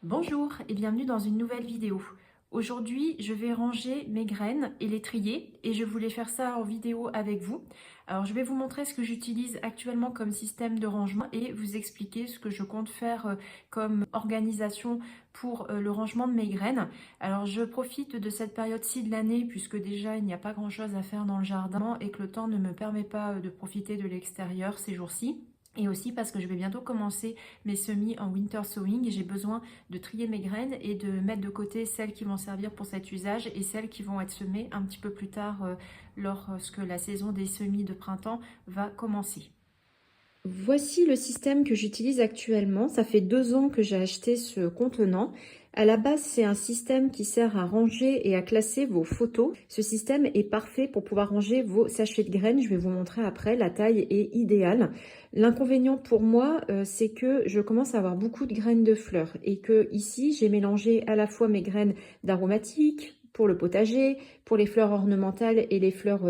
Bonjour et bienvenue dans une nouvelle vidéo. Aujourd'hui, je vais ranger mes graines et les trier et je voulais faire ça en vidéo avec vous. Alors, je vais vous montrer ce que j'utilise actuellement comme système de rangement et vous expliquer ce que je compte faire comme organisation pour le rangement de mes graines. Alors, je profite de cette période-ci de l'année puisque déjà, il n'y a pas grand-chose à faire dans le jardin et que le temps ne me permet pas de profiter de l'extérieur ces jours-ci. Et aussi parce que je vais bientôt commencer mes semis en winter sowing et j'ai besoin de trier mes graines et de mettre de côté celles qui vont servir pour cet usage et celles qui vont être semées un petit peu plus tard lorsque la saison des semis de printemps va commencer. Voici le système que j'utilise actuellement. Ça fait 2 ans que j'ai acheté ce contenant. À la base, c'est un système qui sert à ranger et à classer vos photos. Ce système est parfait pour pouvoir ranger vos sachets de graines. Je vais vous montrer après, la taille est idéale. L'inconvénient pour moi, c'est que je commence à avoir beaucoup de graines de fleurs et que ici, j'ai mélangé à la fois mes graines d'aromatiques, pour le potager, pour les fleurs ornementales et les fleurs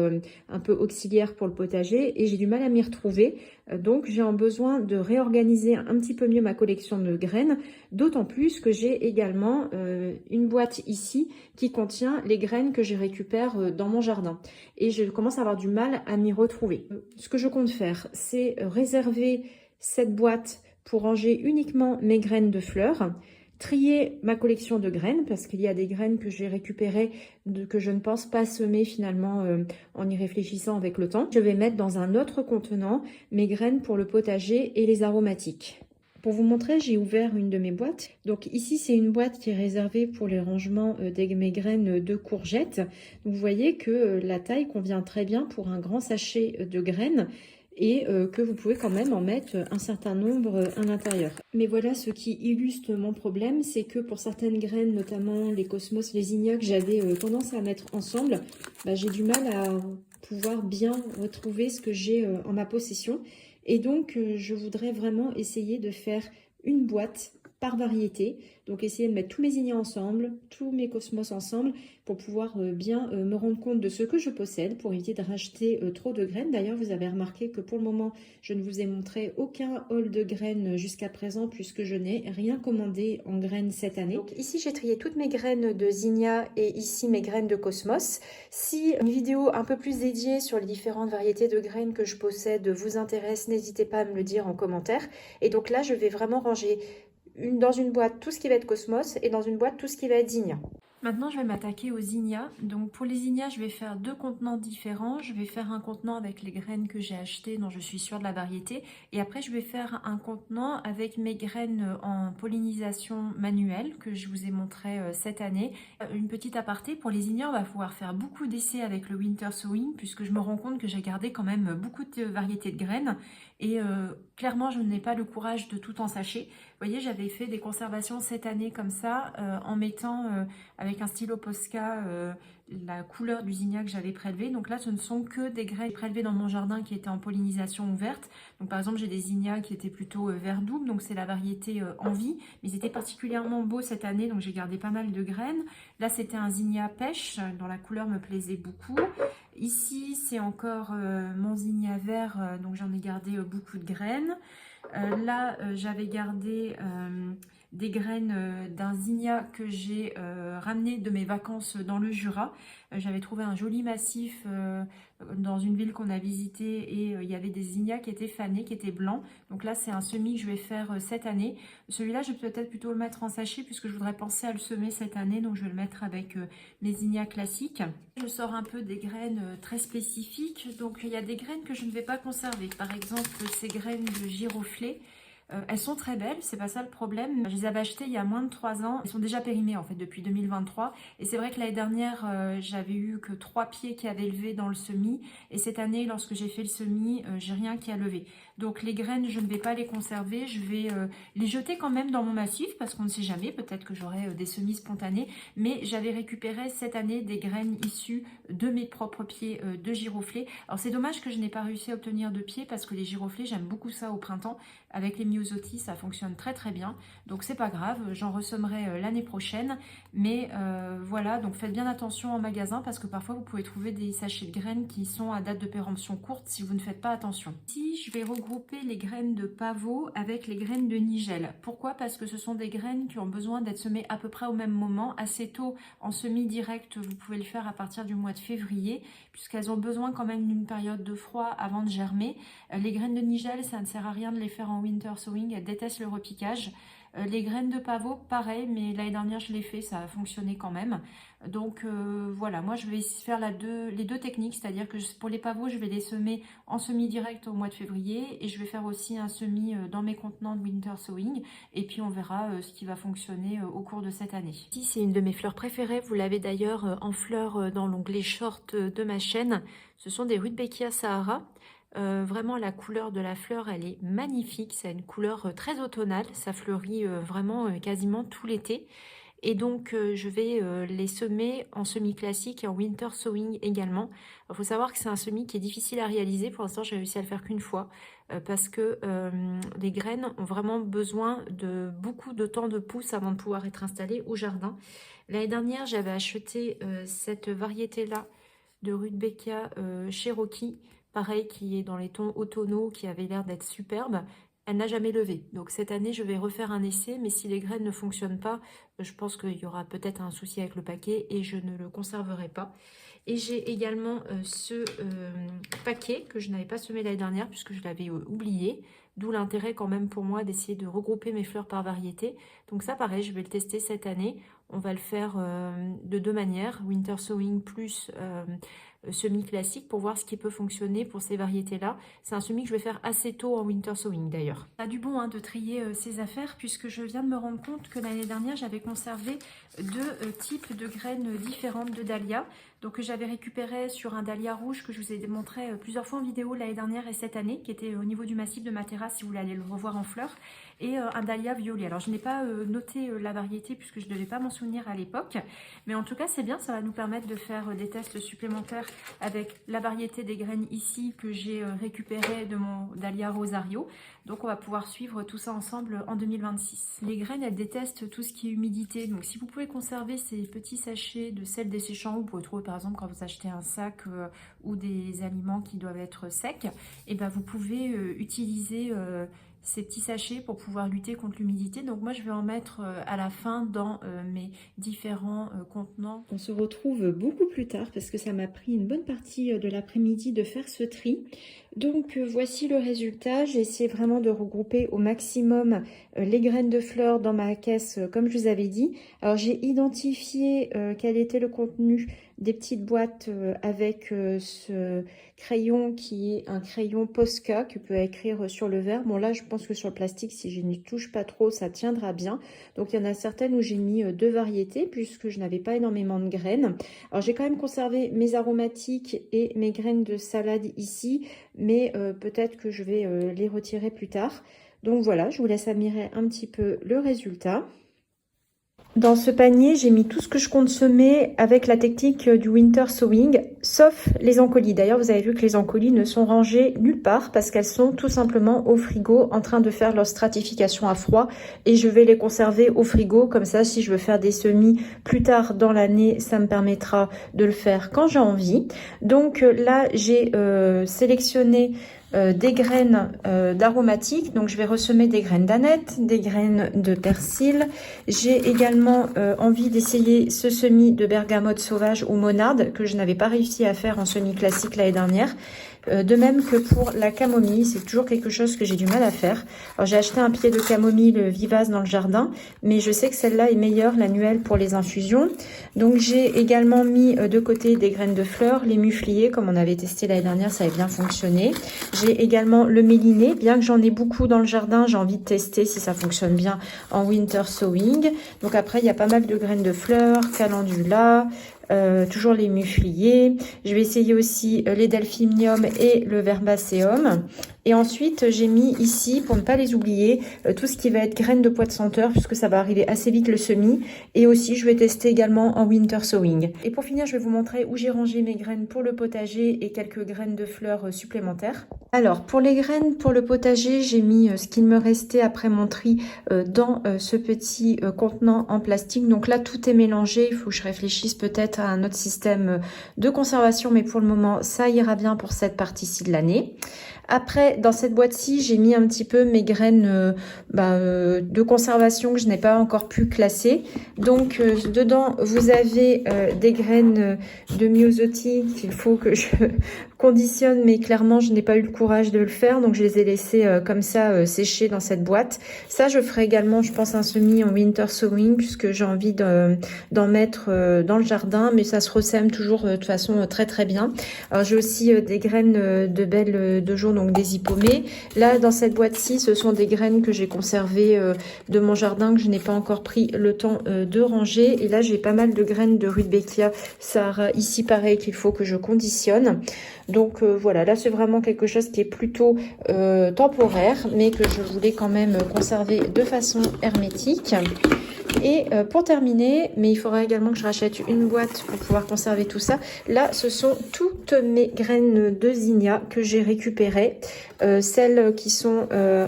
un peu auxiliaires pour le potager, et j'ai du mal à m'y retrouver. Donc j'ai besoin de réorganiser un petit peu mieux ma collection de graines, d'autant plus que j'ai également une boîte ici qui contient les graines que je récupère dans mon jardin. Et je commence à avoir du mal à m'y retrouver. Ce que je compte faire, c'est réserver cette boîte pour ranger uniquement mes graines de fleurs, trier ma collection de graines parce qu'il y a des graines que j'ai récupérées que je ne pense pas semer finalement en y réfléchissant avec le temps. Je vais mettre dans un autre contenant mes graines pour le potager et les aromatiques. Pour vous montrer, j'ai ouvert une de mes boîtes. Donc ici, c'est une boîte qui est réservée pour les rangements de mes graines de courgettes. Vous voyez que la taille convient très bien pour un grand sachet de graines et que vous pouvez quand même en mettre un certain nombre à l'intérieur. Mais voilà, ce qui illustre mon problème, c'est que pour certaines graines, notamment les cosmos, les zinnias que j'avais tendance à mettre ensemble, j'ai du mal à pouvoir bien retrouver ce que j'ai en ma possession. Et donc, je voudrais vraiment essayer de faire une boîte par variété. Donc, essayer de mettre tous mes zinnias ensemble, tous mes cosmos ensemble, pour pouvoir bien me rendre compte de ce que je possède, pour éviter de racheter trop de graines. D'ailleurs, vous avez remarqué que pour le moment, je ne vous ai montré aucun haul de graines jusqu'à présent, puisque je n'ai rien commandé en graines cette année. Donc ici, j'ai trié toutes mes graines de zinnia et ici mes graines de cosmos. Si une vidéo un peu plus dédiée sur les différentes variétés de graines que je possède vous intéresse, n'hésitez pas à me le dire en commentaire. Et donc là, je vais vraiment ranger dans une boîte tout ce qui va être cosmos et dans une boîte tout ce qui va être zinnia. Maintenant, je vais m'attaquer aux zinnias. Donc pour les zinnias, je vais faire 2 contenants différents. Je vais faire un contenant avec les graines que j'ai achetées, dont je suis sûre de la variété. Et après, je vais faire un contenant avec mes graines en pollinisation manuelle que je vous ai montré cette année. Une petite aparté, pour les zinnias, on va pouvoir faire beaucoup d'essais avec le winter sowing puisque je me rends compte que j'ai gardé quand même beaucoup de variétés de graines. Et clairement, je n'ai pas le courage de tout en sachet. Vous voyez, j'avais fait des conservations cette année comme ça, en mettant avec un stylo Posca la couleur du zinnia que j'avais prélevé. Donc là, ce ne sont que des graines prélevées dans mon jardin qui étaient en pollinisation ouverte. Donc par exemple, j'ai des zinnias qui étaient plutôt vert double, donc c'est la variété Envie. Mais ils étaient particulièrement beaux cette année, donc j'ai gardé pas mal de graines. Là, c'était un zinnia pêche, dont la couleur me plaisait beaucoup. Ici, c'est encore mon zinnia vert, donc j'en ai gardé beaucoup de graines. Là, j'avais gardé des graines d'un zinnia que j'ai ramené de mes vacances dans le Jura. J'avais trouvé un joli massif dans une ville qu'on a visitée et il y avait des zinnias qui étaient fanés, qui étaient blancs. Donc là, c'est un semis que je vais faire cette année. Celui-là, je vais peut-être plutôt le mettre en sachet puisque je voudrais penser à le semer cette année. Donc je vais le mettre avec mes zinnias classiques. Je sors un peu des graines très spécifiques. Donc il y a des graines que je ne vais pas conserver. Par exemple, ces graines de giroflée. Elles sont très belles, c'est pas ça le problème. Je les avais achetées il y a moins de 3 ans. Elles sont déjà périmées en fait depuis 2023. Et c'est vrai que l'année dernière, j'avais eu que 3 pieds qui avaient levé dans le semis. Et cette année, lorsque j'ai fait le semis, j'ai rien qui a levé. Donc les graines, je ne vais pas les conserver. Je vais les jeter quand même dans mon massif parce qu'on ne sait jamais. Peut-être que j'aurai des semis spontanés. Mais j'avais récupéré cette année des graines issues de mes propres pieds de giroflée. Alors c'est dommage que je n'ai pas réussi à obtenir de pieds parce que les giroflées, j'aime beaucoup ça au printemps. Avec les myosotis, ça fonctionne très très bien. Donc c'est pas grave, j'en ressemerai l'année prochaine. Mais voilà, donc faites bien attention en magasin parce que parfois vous pouvez trouver des sachets de graines qui sont à date de péremption courte si vous ne faites pas attention. Ici, je vais regrouper regrouper les graines de pavot avec les graines de nigel. Pourquoi? Parce que ce sont des graines qui ont besoin d'être semées à peu près au même moment, assez tôt en semis direct. Vous pouvez le faire à partir du mois de février, puisqu'elles ont besoin quand même d'une période de froid avant de germer. Les graines de nigel, ça ne sert à rien de les faire en winter sowing, elles détestent le repiquage. Les graines de pavot, pareil, mais l'année dernière je l'ai fait, ça a fonctionné quand même. Donc voilà, moi je vais faire les deux techniques, c'est-à-dire que pour les pavots, je vais les semer en semis direct au mois de février et je vais faire aussi un semis dans mes contenants de winter sowing et puis on verra ce qui va fonctionner au cours de cette année. Ici, c'est une de mes fleurs préférées, vous l'avez d'ailleurs en fleurs dans l'onglet short de ma chaîne. Ce sont des Rudbeckia Sahara. Vraiment la couleur de la fleur elle est magnifique, ça a une couleur très automnale, ça fleurit vraiment quasiment tout l'été et donc je vais les semer en semis classique et en winter sowing également. Il faut savoir que c'est un semis qui est difficile à réaliser, pour l'instant j'ai réussi à le faire qu'une fois parce que les graines ont vraiment besoin de beaucoup de temps de pousse avant de pouvoir être installées au jardin. L'année dernière j'avais acheté cette variété là de Rudbeckia Cherokee, pareil, qui est dans les tons automnaux, qui avait l'air d'être superbe. Elle n'a jamais levé. Donc cette année, je vais refaire un essai, mais si les graines ne fonctionnent pas, je pense qu'il y aura peut-être un souci avec le paquet et je ne le conserverai pas. Et j'ai également ce paquet que je n'avais pas semé l'année dernière puisque je l'avais oublié. D'où l'intérêt quand même pour moi d'essayer de regrouper mes fleurs par variété. Donc ça, pareil, je vais le tester cette année. On va le faire de deux manières, winter sowing plus semis classique, pour voir ce qui peut fonctionner pour ces variétés-là. C'est un semis que je vais faire assez tôt en winter sowing d'ailleurs. Ça a du bon de trier ces affaires puisque je viens de me rendre compte que l'année dernière, j'avais conservé deux types de graines différentes de dahlia. Donc j'avais récupéré sur un dahlia rouge que je vous ai montré plusieurs fois en vidéo l'année dernière et cette année, qui était au niveau du massif de ma terrasse si vous voulez aller le revoir en fleurs, et un dahlia violet. Alors je n'ai pas noté la variété puisque je ne devais pas m'en souvenir à l'époque, mais en tout cas c'est bien, ça va nous permettre de faire des tests supplémentaires avec la variété des graines ici que j'ai récupéré de mon dahlia rosario. Donc on va pouvoir suivre tout ça ensemble en 2026. Les graines elles détestent tout ce qui est humidité, donc si vous pouvez conserver ces petits sachets de sel desséchant, vous pouvez trouver par exemple quand vous achetez un sac ou des aliments qui doivent être secs, et ben vous pouvez utiliser ces petits sachets pour pouvoir lutter contre l'humidité. Donc moi je vais en mettre à la fin dans mes différents contenants. On se retrouve beaucoup plus tard parce que ça m'a pris une bonne partie de l'après-midi de faire ce tri. Donc voici le résultat. J'ai essayé vraiment de regrouper au maximum les graines de fleurs dans ma caisse comme je vous avais dit. Alors j'ai identifié quel était le contenu des petites boîtes avec ce crayon qui est un crayon Posca que peut écrire sur le verre. Bon là je pense que sur le plastique si je n'y touche pas trop ça tiendra bien. Donc il y en a certaines où j'ai mis deux variétés puisque je n'avais pas énormément de graines. Alors j'ai quand même conservé mes aromatiques et mes graines de salade ici, mais peut-être que je vais les retirer plus tard. Donc voilà, je vous laisse admirer un petit peu le résultat. Dans ce panier, j'ai mis tout ce que je compte semer avec la technique du winter sowing, sauf les encolis. D'ailleurs, vous avez vu que les encolis ne sont rangés nulle part parce qu'elles sont tout simplement au frigo en train de faire leur stratification à froid. Et je vais les conserver au frigo, comme ça, si je veux faire des semis plus tard dans l'année, ça me permettra de le faire quand j'ai envie. Donc là, j'ai sélectionné des graines d'aromatiques, donc je vais ressemer des graines d'aneth, des graines de persil. J'ai également envie d'essayer ce semis de bergamote sauvage ou monarde que je n'avais pas réussi à faire en semis classique l'année dernière. De même que pour la camomille, c'est toujours quelque chose que j'ai du mal à faire. Alors j'ai acheté un pied de camomille vivace dans le jardin, mais je sais que celle-là est meilleure, l'annuelle, pour les infusions. Donc j'ai également mis de côté des graines de fleurs, les mufliers, comme on avait testé l'année dernière, ça avait bien fonctionné. J'ai également le méliné, bien que j'en ai beaucoup dans le jardin, j'ai envie de tester si ça fonctionne bien en winter sowing. Donc après, il y a pas mal de graines de fleurs, calendula, toujours les mufliers. Je vais essayer aussi les delphinium et le verbacéum. Et ensuite, j'ai mis ici, pour ne pas les oublier, tout ce qui va être graines de pois de senteur, puisque ça va arriver assez vite le semis. Et aussi, je vais tester également en winter sowing. Et pour finir, je vais vous montrer où j'ai rangé mes graines pour le potager et quelques graines de fleurs supplémentaires. Alors, pour les graines pour le potager, j'ai mis ce qu'il me restait après mon tri dans ce petit contenant en plastique. Donc là, tout est mélangé. Il faut que je réfléchisse peut-être à un autre système de conservation, mais pour le moment, ça ira bien pour cette partie-ci de l'année. Après, dans cette boîte-ci, j'ai mis un petit peu mes graines de conservation que je n'ai pas encore pu classer. Donc, dedans, vous avez des graines de myosotis qu'il faut que je conditionne, mais clairement, je n'ai pas eu le courage de le faire. Donc, je les ai laissés comme ça sécher dans cette boîte. Ça, je ferai également, je pense, un semis en winter sowing puisque j'ai envie d'en mettre dans le jardin. Mais ça se ressème toujours de façon très, très bien. Alors, j'ai aussi des graines de belle de jaune, donc des hippomées. Là, dans cette boîte-ci, ce sont des graines que j'ai conservées de mon jardin que je n'ai pas encore pris le temps de ranger. Et là, j'ai pas mal de graines de Rudbeckia Sahara. Ici, pareil, qu'il faut que je conditionne. Donc voilà, là, c'est vraiment quelque chose qui est plutôt temporaire, mais que je voulais quand même conserver de façon hermétique. Et pour terminer, mais il faudra également que je rachète une boîte pour pouvoir conserver tout ça. Là, ce sont toutes mes graines de zinnia que j'ai récupérées. Celles qui sont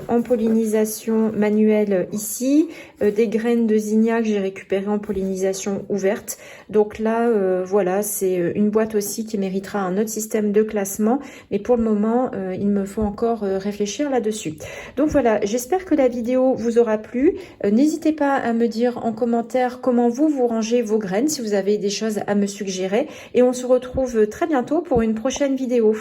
en pollinisation manuelle ici. Des graines de zinnia que j'ai récupérées en pollinisation ouverte. Donc là, voilà, c'est une boîte aussi qui méritera un autre système de classement. Mais pour le moment, il me faut encore réfléchir là-dessus. Donc voilà, j'espère que la vidéo vous aura plu. N'hésitez pas à me dire en commentaire comment vous rangez vos graines, si vous avez des choses à me suggérer. Et on se retrouve très bientôt pour une prochaine vidéo.